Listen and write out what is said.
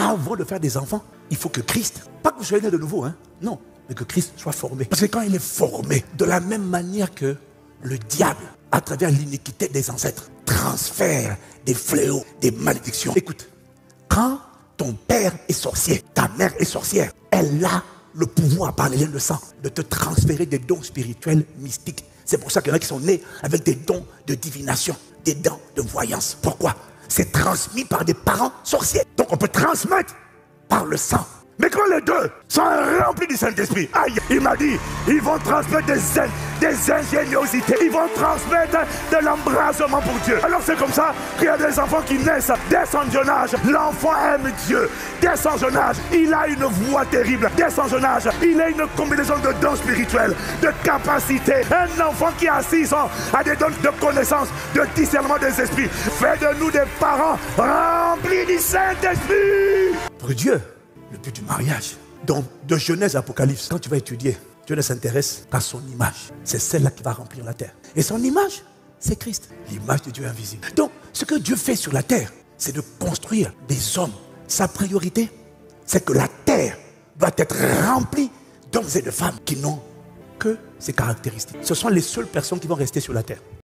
avant de faire des enfants, il faut que Christ, pas que vous soyez né de nouveau, hein, non, mais que Christ soit formé. Parce que quand il est formé, de la même manière que le diable, à travers l'iniquité des ancêtres, transfère des fléaux, des malédictions. Écoute, quand ton père est sorcier, ta mère est sorcière, elle a le pouvoir par les liens de sang de te transférer des dons spirituels mystiques. C'est pour ça qu'il y en a qui sont nés avec des dons de divination, des dons de voyance. Pourquoi? C'est transmis par des parents sorciers. Donc on peut transmettre par le sang. Mais quand les deux sont remplis du Saint-Esprit, aïe, il m'a dit, ils vont transmettre des ingéniosités, ils vont transmettre de l'embrasement pour Dieu. Alors c'est comme ça qu'il y a des enfants qui naissent dès son jeune âge. L'enfant aime Dieu. Dès son jeune âge, il a une voix terrible. Dès son jeune âge, il a une combinaison de dons spirituels, de capacités. Un enfant qui a 6 ans a des dons de connaissance, de discernement des esprits. Fait de nous des parents remplis du Saint-Esprit. Pour Dieu, le but du mariage. Donc, de Genèse à Apocalypse, quand tu vas étudier, Dieu ne s'intéresse qu'à son image. C'est celle-là qui va remplir la terre. Et son image, c'est Christ, l'image de Dieu invisible. Donc, ce que Dieu fait sur la terre, c'est de construire des hommes. Sa priorité, c'est que la terre doit être remplie d'hommes et de femmes qui n'ont que ces caractéristiques. Ce sont les seules personnes qui vont rester sur la terre.